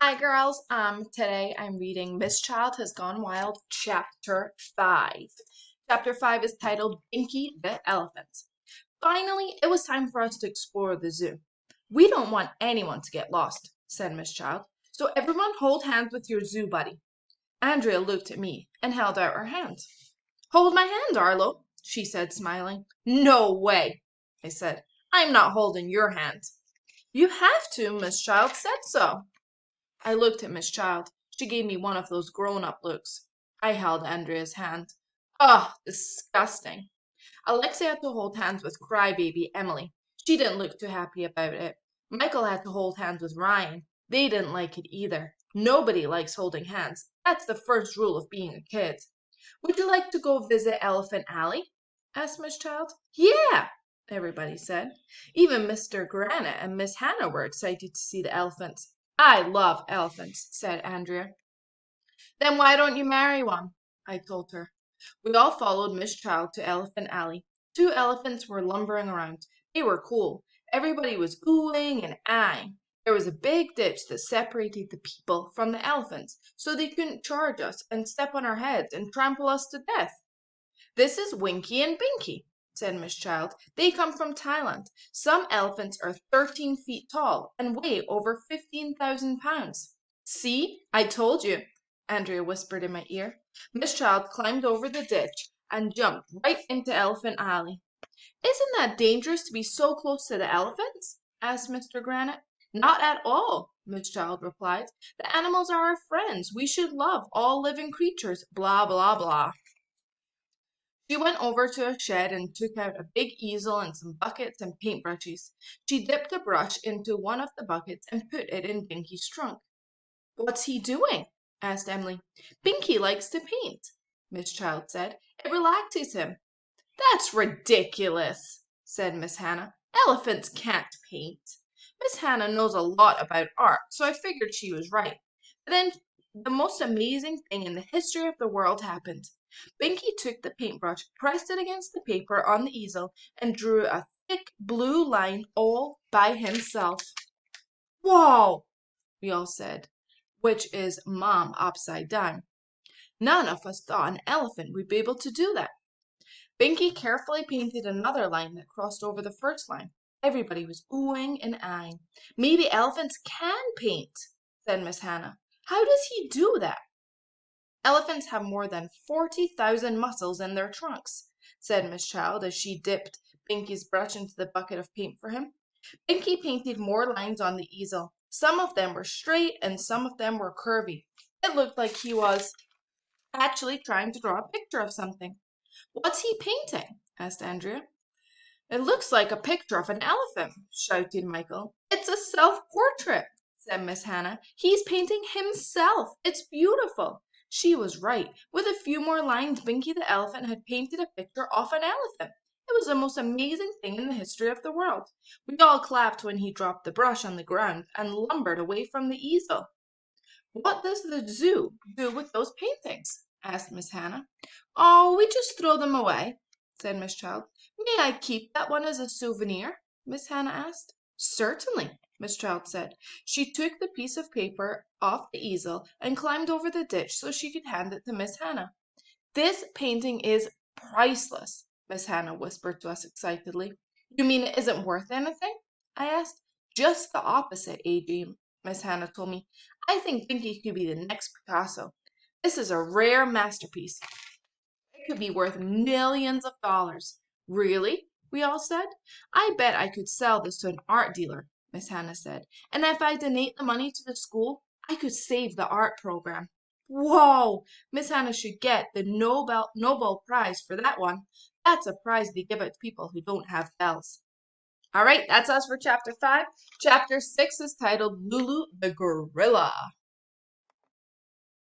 Hi girls. Today I'm reading Miss Child Has Gone Wild, Chapter 5. Chapter 5 is titled Binky the Elephant. Finally, it was time for us to explore the zoo. We don't want anyone to get lost, said Miss Child. So everyone hold hands with your zoo buddy. Andrea looked at me and held out her hand. Hold my hand, Arlo, she said, smiling. No way, I said. I'm not holding your hand. You have to, Miss Child said so. I looked at Miss Child. She gave me one of those grown-up looks. I held Andrea's hand. Ugh, disgusting. Alexia had to hold hands with crybaby Emily. She didn't look too happy about it. Michael had to hold hands with Ryan. They didn't like it either. Nobody likes holding hands. That's the first rule of being a kid. Would you like to go visit Elephant Alley? Asked Miss Child. Yeah, everybody said. Even Mr. Granite and Miss Hannah were excited to see the elephants. I love elephants, said Andrea. Then why don't you marry one? I told her. We all followed Miss Child to Elephant Alley. Two elephants were lumbering around. They were cool. Everybody was oohing and aahing. There was a big ditch that separated the people from the elephants, so they couldn't charge us and step on our heads and trample us to death. This is Winky and Binky, said Miss Child. They come from Thailand. Some elephants are 13 feet tall and weigh over 15,000 pounds. See, I told you, Andrea whispered in my ear. Miss Child climbed over the ditch and jumped right into Elephant Alley. Isn't that dangerous to be so close to the elephants? Asked Mr. Granite. Not at all, Miss Child replied. The animals are our friends. We should love all living creatures. Blah, blah, blah. She went over to a shed and took out a big easel and some buckets and paintbrushes. She dipped a brush into one of the buckets and put it in Binky's trunk. What's he doing? Asked Emily. Binky likes to paint, Miss Child said. It relaxes him. That's ridiculous, said Miss Hannah. Elephants can't paint. Miss Hannah knows a lot about art, so I figured she was right. But then the most amazing thing in the history of the world happened. Binky took the paintbrush, pressed it against the paper on the easel, and drew a thick blue line all by himself. Whoa, we all said, which is Mom upside down. None of us thought an elephant would be able to do that. Binky carefully painted another line that crossed over the first line. Everybody was oohing and aahing. Maybe elephants can paint, said Miss Hannah. How does he do that? Elephants have more than 40,000 muscles in their trunks, said Miss Child as she dipped Binky's brush into the bucket of paint for him. Binky painted more lines on the easel. Some of them were straight and some of them were curvy. It looked like he was actually trying to draw a picture of something. What's he painting? Asked Andrea. It looks like a picture of an elephant, shouted Michael. It's a self-portrait, said Miss Hannah. He's painting himself. It's beautiful. She was right. With a few more lines, Binky the elephant had painted a picture of an elephant. It was the most amazing thing in the history of the world. We all clapped when he dropped the brush on the ground and lumbered away from the easel. What does the zoo do with those paintings? Asked Miss Hannah. Oh, we just throw them away, said Miss Child. May I keep that one as a souvenir? Miss Hannah asked. Certainly, Miss Child said. She took the piece of paper off the easel and climbed over the ditch so she could hand it to Miss Hannah. This painting is priceless, Miss Hannah whispered to us excitedly. You mean it isn't worth anything? I asked. Just the opposite, A.J., Miss Hannah told me. I think Binky could be the next Picasso. This is a rare masterpiece. It could be worth millions of dollars. Really? We all said. I bet I could sell this to an art dealer, Miss Hannah said. And if I donate the money to the school, I could save the art program. Whoa! Miss Hannah should get the Nobel Prize for that one. That's a prize they give out to people who don't have bells. All right, that's us for chapter 5. Chapter 6 is titled Lulu the Gorilla.